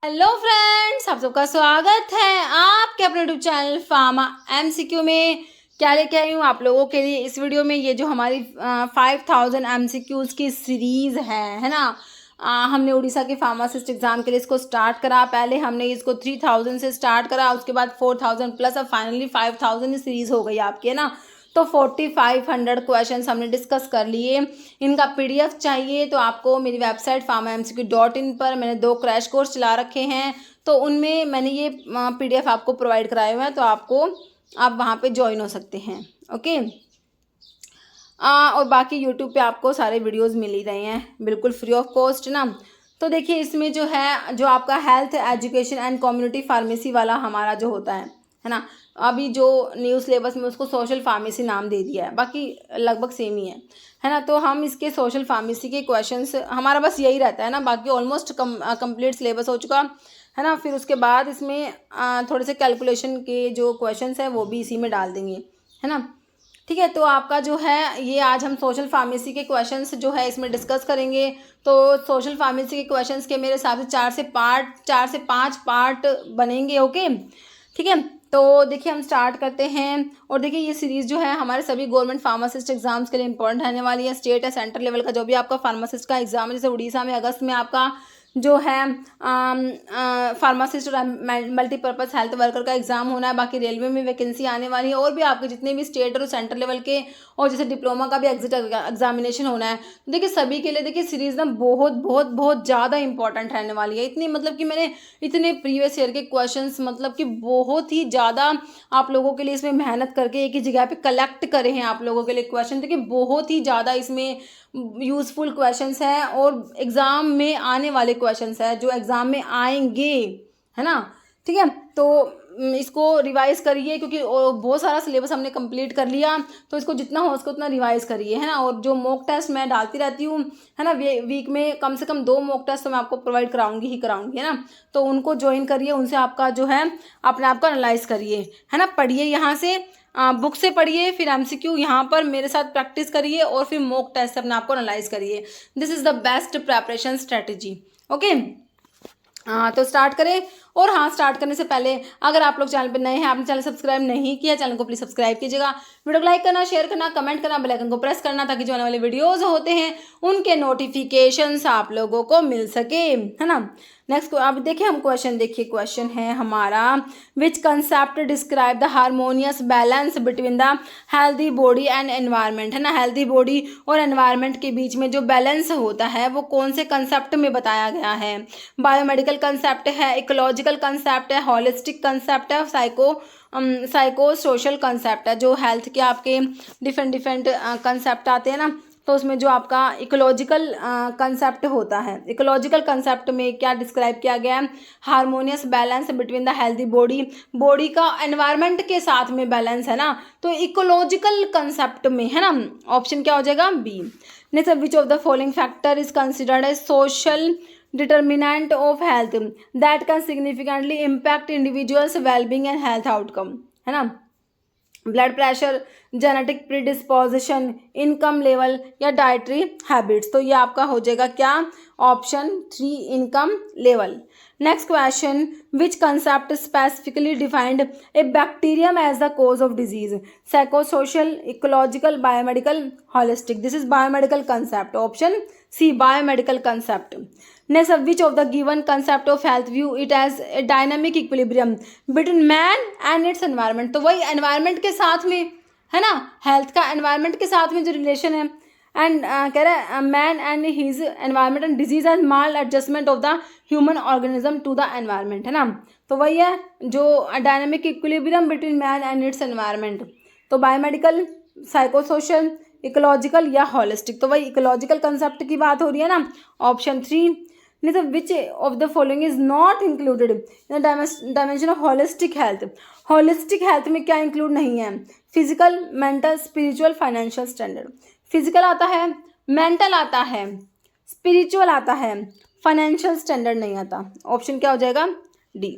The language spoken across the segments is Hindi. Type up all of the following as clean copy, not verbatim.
हेलो फ्रेंड्स, आप सबका स्वागत है आपके अपने यूट्यूब चैनल फार्मा एमसीक्यू में। क्या लेके आई हूँ आप लोगों के लिए इस वीडियो में। ये जो हमारी 5000 एमसीक्यूज़ की सीरीज़ है ना। हमने उड़ीसा के फार्मासिस्ट एग्ज़ाम के लिए इसको स्टार्ट करा। पहले हमने इसको 3000 से स्टार्ट करा, उसके बाद 4000 प्लस, अब फाइनली 5000 सीरीज़ हो गई आपकी, है ना। तो 4500 क्वेश्चंस हमने डिस्कस कर लिए। इनका पीडीएफ चाहिए तो आपको मेरी वेबसाइट pharmamcq.in पर मैंने 2 क्रैश कोर्स चला रखे हैं, तो उनमें मैंने ये पीडीएफ आपको प्रोवाइड कराए हुए हैं, तो आप वहाँ पे ज्वाइन हो सकते हैं। ओके। और बाकी यूट्यूब पे आपको सारे वीडियोस मिल ही रहे हैं बिल्कुल फ्री ऑफ कॉस्ट ना। तो देखिए, इसमें जो है, जो आपका health education and community pharmacy वाला हमारा जो होता है ना। अभी जो न्यू सिलेबस में उसको सोशल फार्मेसी नाम दे दिया है, बाकी लगभग सेम ही है ना। तो हम इसके सोशल फार्मेसी के क्वेश्चंस हमारा बस यही रहता है ना, बाकी ऑलमोस्ट कंप्लीट सिलेबस हो चुका है ना। फिर उसके बाद इसमें थोड़े से कैलकुलेशन के जो क्वेश्चंस हैं वो भी इसी में डाल देंगे, है ना। ठीक है, तो आपका जो है ये आज हम सोशल फार्मेसी के क्वेश्चंस जो है इसमें डिस्कस करेंगे। तो सोशल फार्मेसी के क्वेश्चंस के मेरे हिसाब से 4 से 5 पार्ट बनेंगे। ओके, ठीक है। तो देखिए, हम स्टार्ट करते हैं। और देखिए, ये सीरीज़ जो है हमारे सभी गवर्नमेंट फार्मासिस्ट एग्जाम्स के लिए इंपॉर्टेंट रहने वाली है। स्टेट या सेंट्रल लेवल का जो भी आपका फार्मासिस्ट का एग्जाम है, जैसे उड़ीसा में अगस्त में आपका जो है फार्मासिस्ट और मल्टीपर्पज़ हेल्थ वर्कर का एग्ज़ाम होना है। बाकी रेलवे में वैकेंसी आने वाली है, और भी आपके जितने भी स्टेट और सेंट्रल लेवल के, और जैसे डिप्लोमा का भी एग्जिट एग्जामिनेशन होना है। तो देखिए, सभी के लिए देखिए सीरीज़ ना बहुत बहुत बहुत ज़्यादा इंपॉर्टेंट रहने वाली है। इतनी मतलब कि मैंने इतने प्रीवियस ईयर के क्वेश्चंस मतलब कि बहुत ही ज़्यादा आप लोगों के लिए इसमें मेहनत करके एक ही जगह पे कलेक्ट करे हैं आप लोगों के लिए क्वेश्चन। देखिए, बहुत ही ज़्यादा इसमें यूज़फुल क्वेश्चंस हैं, और एग्ज़ाम में आने वाले क्वेश्चंस हैं जो एग्ज़ाम में आएंगे, है ना। ठीक है, तो इसको रिवाइज करिए, क्योंकि बहुत सारा सिलेबस हमने कंप्लीट कर लिया, तो इसको जितना हो उसको उतना रिवाइज करिए, है ना। और जो मॉक टेस्ट मैं डालती रहती हूँ, है ना, वीक में कम से कम 2 मॉक टेस्ट तो मैं आपको प्रोवाइड कराऊंगी, है ना। तो उनको ज्वाइन करिए, उनसे आपका जो है अपने आप को एनालाइज करिए, है ना। पढ़िए यहाँ से, बुक से पढ़िए, फिर एमसीक्यू यहाँ पर मेरे साथ प्रैक्टिस करिए, और फिर मॉक टेस्ट से अपने आप को एनालाइज करिए। This is the best preparation strategy. Okay, तो स्टार्ट करें। और हाँ, स्टार्ट करने से पहले अगर आप लोग चैनल पर नए हैं, आपने चैनल सब्सक्राइब नहीं किया, चैनल को प्लीज सब्सक्राइब कीजिएगा। वीडियो को लाइक करना, शेयर करना, कमेंट करना, बेल आइकन को प्रेस करना, ताकि जो आने वाले वीडियोस होते हैं उनके नोटिफिकेशंस आप लोगों को मिल सके, है ना। नेक्स्ट अब देखिए, हम क्वेश्चन देखिए, क्वेश्चन है हमारा, which concept describe the harmonious balance between the healthy body and environment, है ना। हेल्दी बॉडी और एनवायरनमेंट के बीच में जो बैलेंस होता है वो कौन से कंसेप्ट में बताया गया है। बायोमेडिकल कंसेप्ट है, इकोलॉजिकल कंसेप्ट है, हॉलिस्टिक कंसेप्ट है, साइको सोशल कंसेप्ट है। जो हेल्थ के आपके डिफरेंट कंसेप्ट आते हैं ना, तो उसमें जो आपका इकोलॉजिकल कंसेप्ट होता है, इकोलॉजिकल कंसेप्ट में क्या डिस्क्राइब किया गया है, harmonious balance between the healthy body का एनवायरनमेंट के साथ में बैलेंस, है ना। तो इकोलॉजिकल कंसेप्ट में, है ना, ऑप्शन क्या हो जाएगा, B. Next, which of the following factor is considered as social determinant of health that can significantly impact individuals well-being and health outcome, है ना। Blood pressure, genetic predisposition, income level, या डाइटरी हैबिट्स। तो ये आपका हो जाएगा क्या, option 3, income level. Next question, which concept specifically defined a bacterium as the cause of disease, psychosocial, ecological, biomedical, holistic. This is biomedical concept, option C, biomedical concept. Next, which of the given concept of health view it as a dynamic equilibrium between man and its environment। तो वही environment के साथ में, है ना, health का environment के साथ में जो relation है, एंड कह रहा है man and his environment and disease and maladjustment of the human organism to the environment, है ना। तो वही है जो dynamic equilibrium between man and its environment. तो बायोमेडिकल, साइकोसोशल, इकोलॉजिकल या हॉलिस्टिक। तो वही इकोलॉजिकल कंसेप्ट की बात हो रही है ना, ऑप्शन 3। नहीं तो विच of the following is not included in dimension of holistic health. Holistic health में क्या इंक्लूड नहीं है, physical, mental, spiritual, financial standard. Physical आता है, मेंटल आता है, स्पिरिचुअल आता है, फाइनेंशियल स्टैंडर्ड नहीं आता। ऑप्शन क्या हो जाएगा, डी।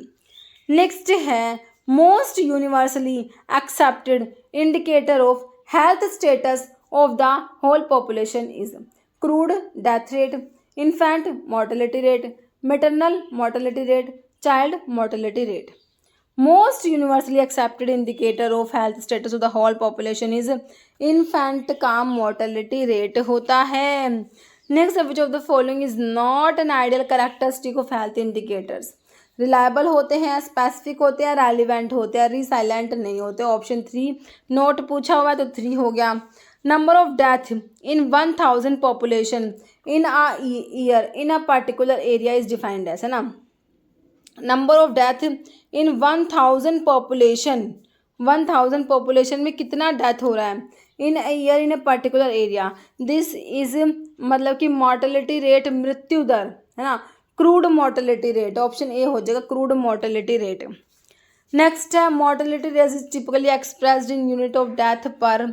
नेक्स्ट है, most universally accepted indicator of health status of the whole population is crude death rate, infant mortality rate, maternal mortality rate, child mortality rate. Most universally accepted indicator of health status of the whole population is infant का mortality rate होता है. Next, which of the following is not an ideal characteristic of health indicators? Reliable होते हैं, स्पेसिफिक होते हैं, रेलिवेंट होते हैं, रिसाइलेंट नहीं होते. ऑप्शन 3 नोट पूछा हुआ है तो 3 हो गया. Number of death in 1000 population in a year in a particular area is defined as, है ना. Number of death in 1000 population में कितना डेथ हो रहा है in year in a particular area. This is मतलब कि मॉर्टेलिटी रेट, मृत्यु दर, है ना. Crude mortality rate, option A हो जाएगा क्रूड मॉर्टेलिटी रेट. नेक्स्ट है mortality rate is typically expressed in unit of death पर.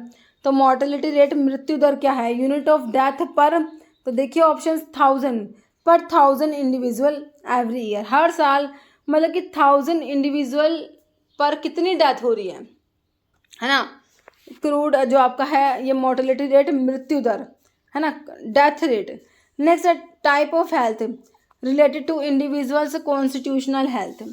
तो मॉर्टेलिटी रेट, मृत्यु दर क्या है, यूनिट ऑफ डेथ पर. तो देखिए ऑप्शन 1000 पर 1000 इंडिविजुअल एवरी ईयर. हर साल मतलब कि 1000 इंडिविजुअल पर कितनी डेथ हो रही है ना. क्रूड जो आपका है ये मॉर्टेलिटी रेट, मृत्यु दर, है ना, डेथ रेट. नेक्स्ट है type of health related to individuals constitutional health,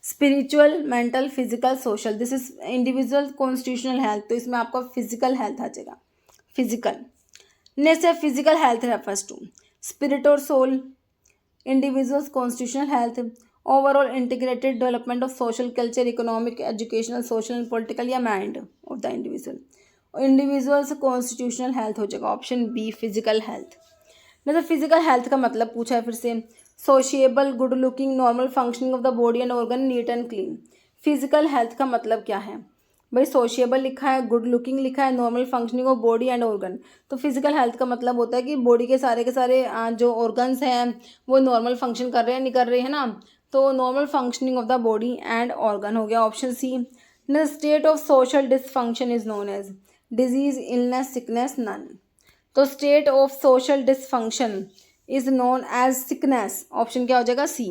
spiritual, mental, physical, social. This is individual constitutional health. तो इसमें आपका फिजिकल हेल्थ आ जाएगा, फिजिकल. नेक्स्ट है physical health refers to spirit और soul, individuals constitutional health, overall integrated development of social, culture, economic, educational, social and political या mind of the individual. Individuals constitutional health हो जाएगा ऑप्शन बी फिजिकल हेल्थ. मतलब फिजिकल हेल्थ का मतलब पूछा है फिर से, sociable, good looking, normal functioning of the body and organ, neat and clean. Physical health का मतलब क्या है भाई, सोशिएबल लिखा है, गुड लुकिंग लिखा है, normal functioning of body and organ. तो फिजिकल हेल्थ का मतलब होता है कि बॉडी के सारे जो ऑर्गन्स हैं वो नॉर्मल फंक्शन कर रहे हैं, नहीं कर रहे हैं ना. तो normal functioning of the body and organ हो गया option C. The state of social dysfunction is known as disease, illness, sickness, none. तो state of social dysfunction is known as sickness. Option क्या हो जाएगा सी.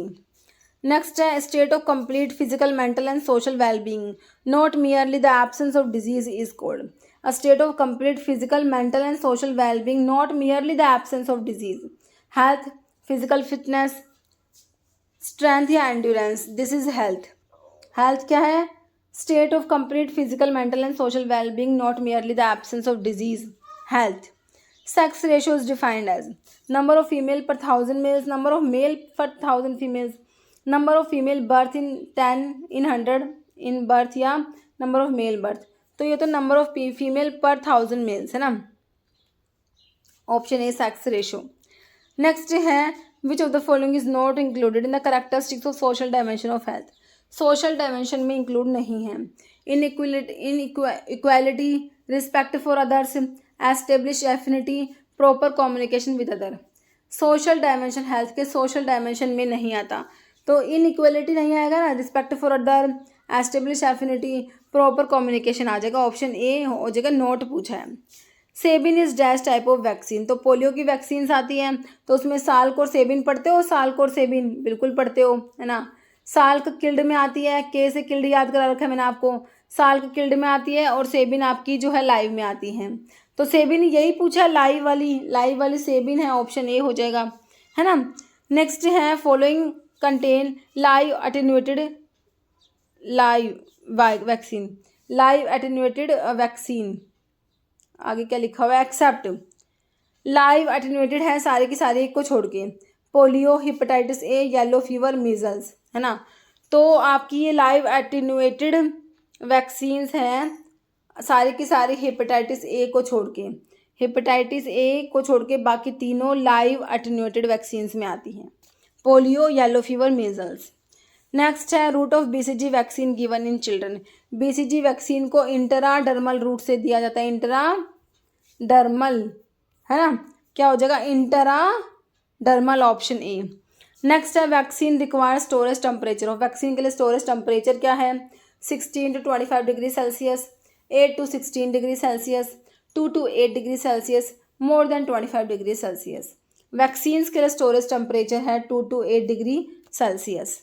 नेक्स्ट है state of complete physical, mental and social wellbeing, not merely the absence of disease is called. A state of complete physical, mental and social wellbeing, not merely the absence of disease. Health, physical fitness, strength या endurance, this is health. Health क्या है, state of complete physical, mental and social wellbeing, not merely the absence of disease, health. Sex ratio is defined as number of female per 1000 males, number of male per 1000 females, number of female birth in 10 in 100 in birth, या नंबर ऑफ मेल बर्थ. तो ये तो number of female per 1000 males है ना, option A sex ratio. Next है which of the following is not included in the characteristics of social dimension of health. Social dimension में इंक्लूड नहीं है. Inequality, respect for others, establish affinity, proper communication with other. Social dimension health के सोशल डायमेंशन में नहीं आता. तो इन इक्वलिटी नहीं आएगा ना, respect for other, establish affinity, proper communication आ जाएगा. ऑप्शन ए हो जाएगा नोट पूछा है. Sabin is dash type of vaccine. तो पोलियो की वैक्सीन आती हैं तो उसमें साल्क और सेबिन पढ़ते हो, साल्क और सेबिन बिल्कुल पढ़ते हो, है ना. साल्क किल्ड में आती है, के से किल्ड याद करा रखा है मैंने आपको. साल्क किल्ड में आती है और सेबिन आपकी जो है लाइव में आती है. तो सेबिन यही पूछा, लाइव वाली सेबिन है, ऑप्शन ए हो जाएगा, है ना. नेक्स्ट है following contain live attenuated vaccine. आगे क्या लिखा हुआ है, एक्सेप्ट लाइव अटेन्यूएटेड है सारे की सारे को छोड़ के, polio, hepatitis A, yellow fever, measles, है ना. तो आपकी ये लाइव एटेन्यूएटेड वैक्सीन्स हैं सारे की सारी हेपेटाइटिस ए को छोड़ के बाकी तीनों लाइव अटेन्यूएटेड वैक्सीन्स में आती हैं, polio, yellow fever, measles. Next है route of BCG vaccine given in children. BCG vaccine को इंट्राडर्मल रूट से दिया जाता है, इंट्राडर्मल, है ना. क्या हो जाएगा इंट्राडर्मल, ऑप्शन ए. नेक्स्ट है vaccine require storage temperature of. Vaccine के लिए स्टोरेज टेम्परेचर क्या है, 16 to 25 degree Celsius, 8 to 16 degree Celsius, 2 to 8 degree Celsius, more than 25 degree Celsius. Vaccines के लिए स्टोरेज टेम्परेचर है 2 to 8 डिग्री सेल्सियस.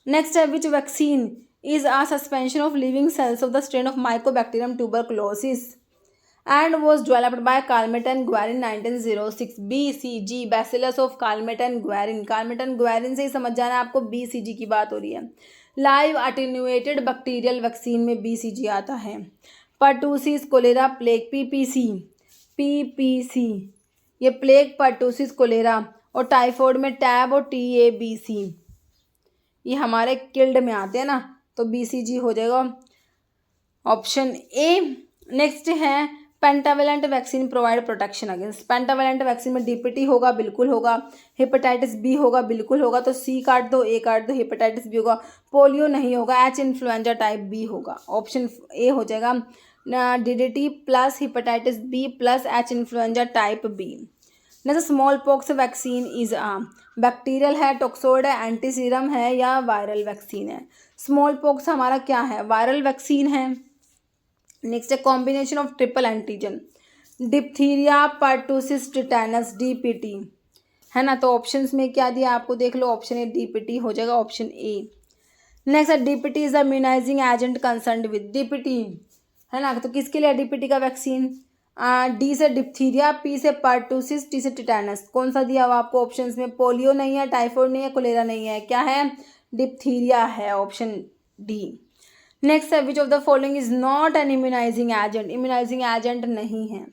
नेक्स्ट है विच vaccine is a suspension of living cells of the strain of Mycobacterium tuberculosis. and was developed by Calmette and Guerin 1906. BCG Bacillus of Calmette and Guerin. Calmette and Guerin से ही समझ जाना है आपको BCG की बात हो रही है. लाइव अटेन्यूएटेड बैक्टीरियल वैक्सीन में BCG आता है. पर्टूसिस कोलेरा प्लेग PPC ये प्लेग पर्टूसिस कोलेरा और टाइफॉइड में टैब और TABC ये हमारे किल्ड में आते हैं ना, तो BCG हो जाएगा ऑप्शन ए. नेक्स्ट है pentavalent vaccine provide protection against. Pentavalent vaccine में DPT होगा, बिल्कुल होगा. हेपेटाइटिस B होगा, बिल्कुल होगा. तो C काट दो, A काट दो. हेपेटाइटिस B होगा. पोलियो नहीं होगा. H इन्फ्लुएंजा टाइप B होगा. ऑप्शन ए हो जाएगा DDT plus hepatitis B plus H influenza type B. जैसे small pox vaccine is bacterial है, टॉक्सोइड है, एंटी सीरम है या वायरल वैक्सीन है. स्मॉल पॉक्स हमारा क्या है, वायरल वैक्सीन है. नेक्स्ट है combination of triple antigen diphtheria pertussis tetanus DPT है ना. तो ऑप्शंस में क्या दिया आपको देख लो. ऑप्शन ए DPT हो जाएगा ऑप्शन ए. नेक्स्ट है DPT is the immunising agent concerned with. DPT है ना, तो किसके लिए DPT का वैक्सीन. D से डिप्थीरिया, P से पर्टूसिस, T से टिटेनस. कौन सा दिया हुआ आपको ऑप्शंस में. पोलियो नहीं है, टाइफॉइड नहीं है, कोलेरा नहीं है. क्या है, डिप्थीरिया है ऑप्शन D. नेक्स्ट है which of the following is not an immunising agent. Immunising agent नहीं है.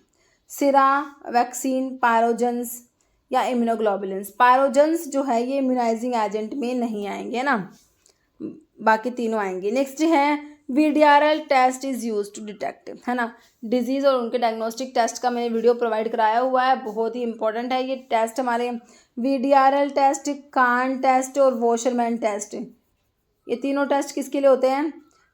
सिरा वैक्सीन, पायरोजन्स या इम्यूनोग्लोबुलिन्स. पायरोजन्स जो है ये इम्यूनाइजिंग एजेंट में नहीं आएंगे ना, बाकी तीनों आएंगे. नेक्स्ट है VDRL test is use to detect है ना डिजीज़ और उनके डायग्नोस्टिक टेस्ट का मैंने वीडियो प्रोवाइड कराया हुआ है, बहुत ही इंपॉर्टेंट है ये टेस्ट हमारे. VDRL टेस्ट, कान टेस्ट और वॉशरमैन टेस्ट, ये तीनों टेस्ट किसके लिए होते हैं.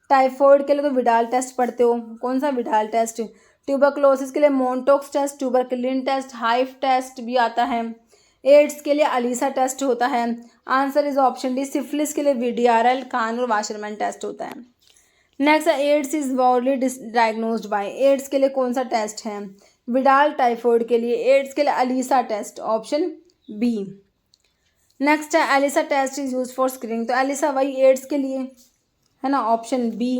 टाइफॉइड के लिए तो विडाल टेस्ट पढ़ते हो. कौन सा विडाल टेस्ट. ट्यूबरक्लोसिस के लिए मोन्टोक्स टेस्ट, ट्यूबरकुलिन टेस्ट, हाइव टेस्ट भी आता है. एड्स के लिए अलीसा टेस्ट होता है. Answer is option D. Syphilis के लिए VDRL, कान और वॉशरमैन टेस्ट होता है. नेक्स्ट एड्स इज वॉर्डली डायग्नोज्ड बाय. एड्स के लिए कौन सा टेस्ट है. विडाल टाइफॉइड के लिए, एड्स के लिए ELISA test option B. Next है ELISA test is use for screening. तो एलिसा वही एड्स के लिए है ना ऑप्शन बी.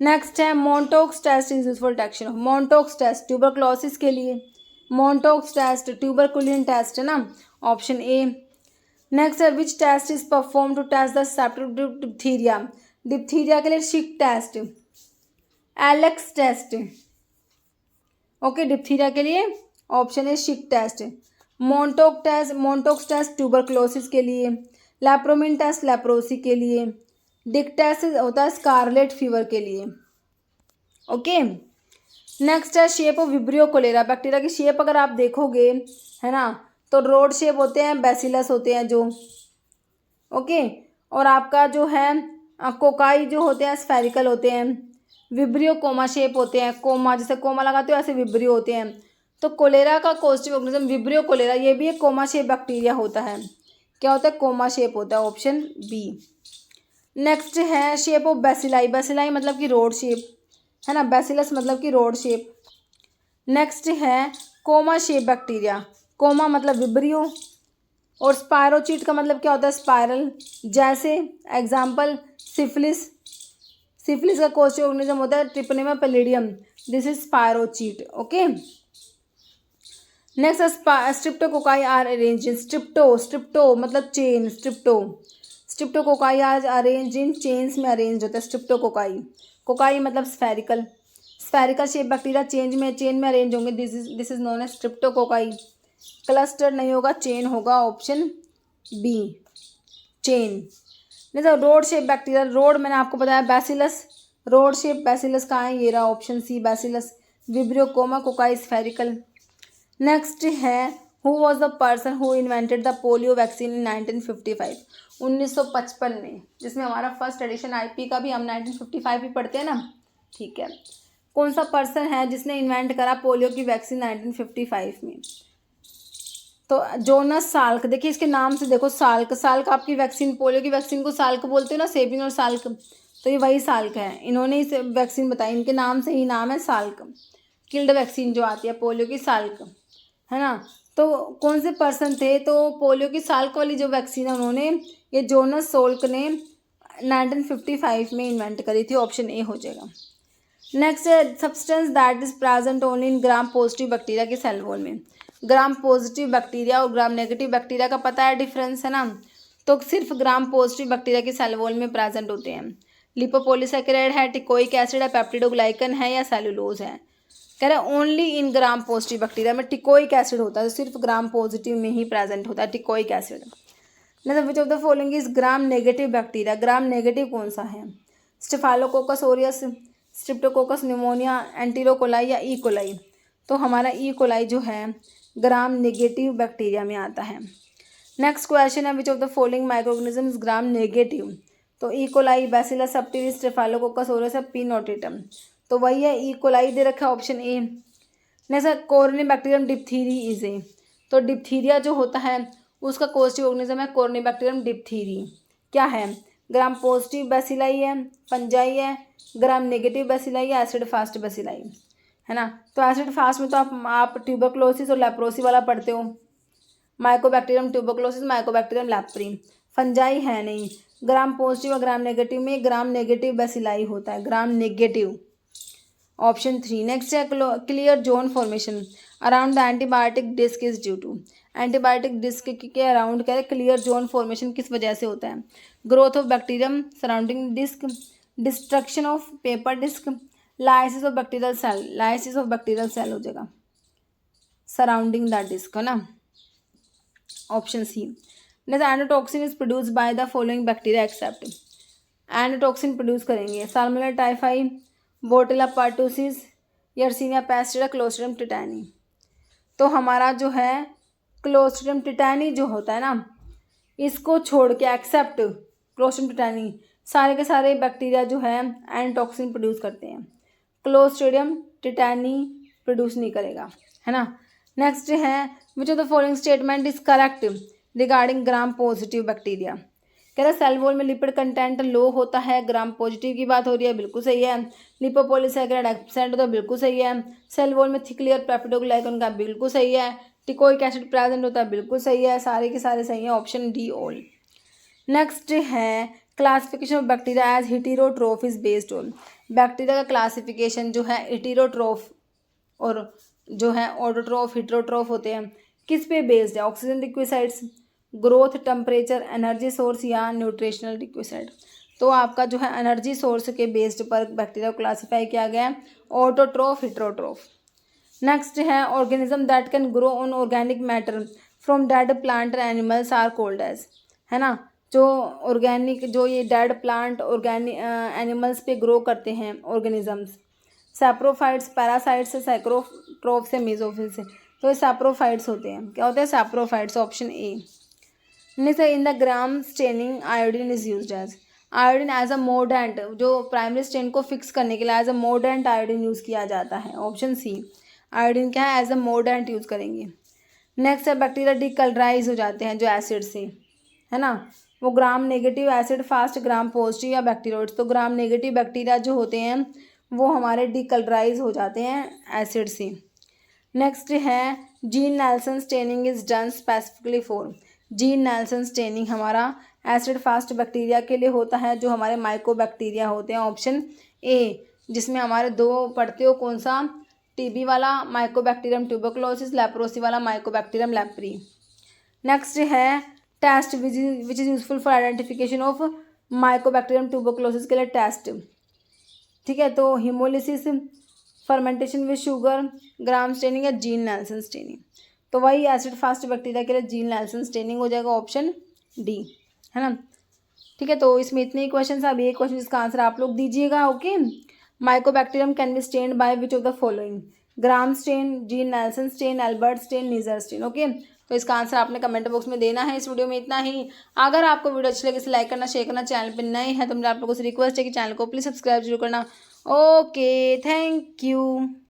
नेक्स्ट है Mantoux test is use for detection of. Mantoux test tuberculosis के लिए, मोन्टोक्स टेस्ट ट्यूबरकुलिन टेस्ट है ना ऑप्शन ए. नेक्स्ट है which test is perform to test the susceptibility diphtheria. Diphtheria के लिए Schick test, Elek test. Okay diphtheria के लिए ऑप्शन है शिक टेस्ट. मोन्टोक्स टेस्ट ट्यूबरक्लोसिस के लिए. लैप्रोमिन टेस्ट लेप्रोसी के लिए. डिक टेस्ट होता है स्कारलेट फीवर के लिए. ओके नेक्स्ट है shape of Vibrio cholerae. Bacteria की शेप अगर आप देखोगे है ना, तो रोड शेप होते हैं, बेसिलस होते हैं जो. ओके और आपका जो है कोकाई जो होते हैं स्फेरिकल होते हैं. विब्रियो कोमा शेप होते हैं. कोमा जैसे कोमा लगाते हो ऐसे विब्रियो होते हैं. तो कोलेरा का कॉजेटिव ऑर्गेनिज्म विब्रियो कोलेरा, ये भी एक कोमा शेप बैक्टीरिया होता है. क्या होता है, कोमा शेप होता है ऑप्शन बी. नेक्स्ट है शेप ऑफ बेसिलाई. बेसिलाई मतलब कि रोड शेप है ना, बेसिलस मतलब कि रोड शेप. नेक्स्ट है कोमा शेप बैक्टीरिया. कोमा मतलब विब्रियो और स्पायरोचीट का मतलब क्या होता है, स्पायरल. जैसे एग्जाम्पल सिफिलिस. सिफिलिस का कॉजेटिव ऑर्गेनिज्म होता है Treponema pallidum. This is spirochete. Okay next streptococci are arrange in. Strepto मतलब chain. Streptococci are arrange in chains में अरेंज होता है स्ट्रिप्टोकोकाई. कोकाई मतलब स्फेरिकल शेप बैक्टीरिया चेन में अरेंज होंगे. This is known as streptococci. Cluster नहीं होगा, चेन होगा ऑप्शन बी चेन. नहीं रोड शेप बैक्टीरिया. रोड मैंने आपको बताया बैसिलस. रोड शेप बैसिलस कहाँ है, ये रहा option C bacillus. Vibrio comma cocci spherical. Next है who was the person who invented the polio vaccine in 1955. 1955 में, जिसमें हमारा फर्स्ट एडिशन IP का भी हम 1955 ही पढ़ते हैं ना. ठीक है कौन सा पर्सन है जिसने इन्वेंट करा पोलियो की वैक्सीन 1955 में. तो जोनस साल्क. देखिए इसके नाम से देखो, साल्क आपकी वैक्सीन, पोलियो की वैक्सीन को साल्क बोलते हो ना, सेबिन और साल्क. तो ये वही साल्क है, इन्होंने इस वैक्सीन बताई, इनके नाम से ही नाम है साल्क. किल्ड वैक्सीन जो आती है पोलियो की साल्क है ना. तो कौन से पर्सन थे, तो पोलियो की साल्क वाली जो वैक्सीन है उन्होंने, ये जोनस साल्क ने 1955 में इन्वेंट करी थी. ऑप्शन ए हो जाएगा. नेक्स्ट है substance that is present only in gram positive bacteria के सेल वॉल में। ग्राम पॉजिटिव बैक्टीरिया और ग्राम नेगेटिव बैक्टीरिया का पता है डिफरेंस है ना, तो सिर्फ ग्राम पॉजिटिव बैक्टीरिया के सेल वॉल में प्रेजेंट होते हैं। लिपोपॉलीसैकेराइड है, टिकोइक एसिड है, पेप्टिडोग्लाइकन है या सेलुलोज है। कह रहे हैं only in gram positive bacteria में टिकोइक एसिड होता है, सिर्फ ग्राम पॉजिटिव में ही प्रेजेंट होता है टिकोइक एसिड। मतलब विच of the following is gram negative bacteria. Gram negative कौन सा है? स्टेफाइलोकोकस ओरियस, स्ट्रिप्टोकोकस न्यूमोनिया, एंटीरोकोलाई या ई कोलाई। तो हमारा ई कोलाई जो है ग्राम नेगेटिव बैक्टीरिया में आता है। नेक्स्ट क्वेश्चन है which of the following microorganisms gram negative. तो E coli, bacillus subtilis, Staphylococcus aureus, P notatum. तो वही है ई कोलाई दे रखा है ऑप्शन ए। नेक्स्ट कोरोनीबैक्टीरियम डिप्थीरियज़े। तो डिप्थीरिया जो होता है उसका पॉजिटिव ऑर्गेनिज्म है कोरोनीबैक्टीरियम डिप्थीरी। क्या है? ग्राम पॉजिटिव बैसिलाई है, फंजाई है, ग्राम नेगेटिव बैसिलाई है, एसिड फास्ट बैसिलाई है ना। तो एसिड फास्ट में तो आप ट्यूबरक्लोसिस और लेप्रोसी वाला पढ़ते हो, Mycobacterium tuberculosis, Mycobacterium leprae. Fungi है नहीं। ग्राम पॉजिटिव और ग्राम नेगेटिव में ग्राम नेगेटिव बैसिलाई होता है, ग्राम नेगेटिव, ऑप्शन 3। नेक्स्ट है clear zone formation around the antibiotic disc is due to. Antibiotic disc के अराउंड क्या है क्लियर जोन फॉर्मेशन किस वजह से होता है? Growth of bacterium surrounding disc, destruction of paper disc, lysis of bacterial cell. Lysis of bacterial cell हो जाएगा सराउंडिंग द डिस्क है ना, option C. Next endotoxin is produce by the following bacteria except. Endotoxin produce करेंगे Salmonella typhi, Bordetella pertussis, Yersinia pestis, Clostridium tetani. तो हमारा जो है क्लोस्ट्रिडियम टिटैनी जो होता है ना, इसको छोड़ के एक्सेप्ट क्लोस्ट्रिडियम टिटैनी सारे के सारे बैक्टीरिया जो है एंडोटॉक्सिन प्रोड्यूस करते हैं, क्लोस्ट्रिडियम टिटैनी प्रोड्यूस नहीं करेगा है ना। नेक्स्ट है which of the following statement is correct regarding gram positive bacteria. कह रहा है सेल वॉल में लिपिड कंटेंट लो होता है, ग्राम पॉजिटिव की बात हो रही है, बिल्कुल सही है। लिपोपॉलीसैकेराइड एब्सेंट होता है, बिल्कुल सही है। सेल वॉल में थिक लेयर पेप्टिडोग्लाइकन का बिल्कुल सही है। टिकोइक एसिड प्रेजेंट होता है, बिल्कुल सही है। सारे के सारे सही है, ऑप्शन डी ऑल। नेक्स्ट है classification of bacteria as heterotroph is based on. Bacteria का क्लासिफिकेशन जो है हेटेरोट्रोफ और जो है ऑटोट्रोफ हेटेरोट्रोफ होते हैं, किस पे बेस्ड है? Oxygen requisites, growth, temperature, energy source या न्यूट्रिशनल रिक्विसाइड। तो आपका जो है एनर्जी सोर्स के बेस्ड पर बैक्टीरिया को क्लासीफाई किया गया है, ऑटोट्रोफ हेटेरोट्रोफ। नेक्स्ट है organism that can grow on organic matter from dead plant and animals are called as, है ना। जो ऑर्गेनिक जो ये डेड प्लांट ऑर्गेनिक एनिमल्स पे ग्रो करते हैं ऑर्गेनिजम्स, सैप्रोफाइट्स, पैरासाइट्स से, साइक्रोट्रोफ से, मेसोफिल से। तो ये सैप्रोफाइट्स होते हैं। क्या होते हैं? Saprophytes, option A. Next in the gram staining iodine is used as. Iodine as a mordant, जो प्राइमरी स्टेन को फिक्स करने के लिए as a mordant iodine use किया जाता है, ऑप्शन सी। आयोडीन क्या है? एज अ मोडेंट यूज़ करेंगे। नेक्स्ट है बैक्टीरिया डिकलराइज हो जाते हैं जो एसिड से, है ना। वो gram negative acid fast, gram positive या बैक्टीरियोइड्स। तो ग्राम नेगेटिव बैक्टीरिया जो होते हैं वो हमारे डिकलराइज हो जाते हैं एसिड से। नेक्स्ट है gene Neelsen staining is done specifically for. Gene Neelsen staining हमारा एसिड फास्ट बैक्टीरिया के लिए होता है जो हमारे माइकोबैक्टीरिया होते हैं, ऑप्शन ए। जिसमें हमारे दो पढ़ते हो, कौन सा? टीबी वाला माइकोबैक्टीरियम ट्यूबरक्लोसिस, लेप्रोसी वाला माइकोबैक्टीरियम लेप्री। नेक्स्ट है test which is useful for identification of Mycobacterium tuberculosis के लिए टेस्ट, ठीक है। तो haemolysis, fermentation with sugar, Gram staining या जीन नेल्सन स्टेनिंग। तो वही एसिड फास्ट बैक्टीरिया के लिए जीन नेल्सन स्टेनिंग हो जाएगा, ऑप्शन डी, है ना। ठीक है, तो इसमें इतने ही क्वेश्चन। अब एक क्वेश्चन जिसका आंसर आप लोग दीजिएगा, okay. Mycobacterium can be stained by which of the following? Gram stain, Ziehl Neelsen stain, Albert stain, Neisser stain, okay. तो इसका आंसर आपने कमेंट बॉक्स में देना है। इस वीडियो में इतना ही। अगर आपको वीडियो अच्छी लगे इसे लाइक करना, शेयर करना। चैनल पर नए हैं तो मेरा आप लोगों से रिक्वेस्ट है कि चैनल को प्लीज़ सब्सक्राइब जरूर करना। Okay, thank you.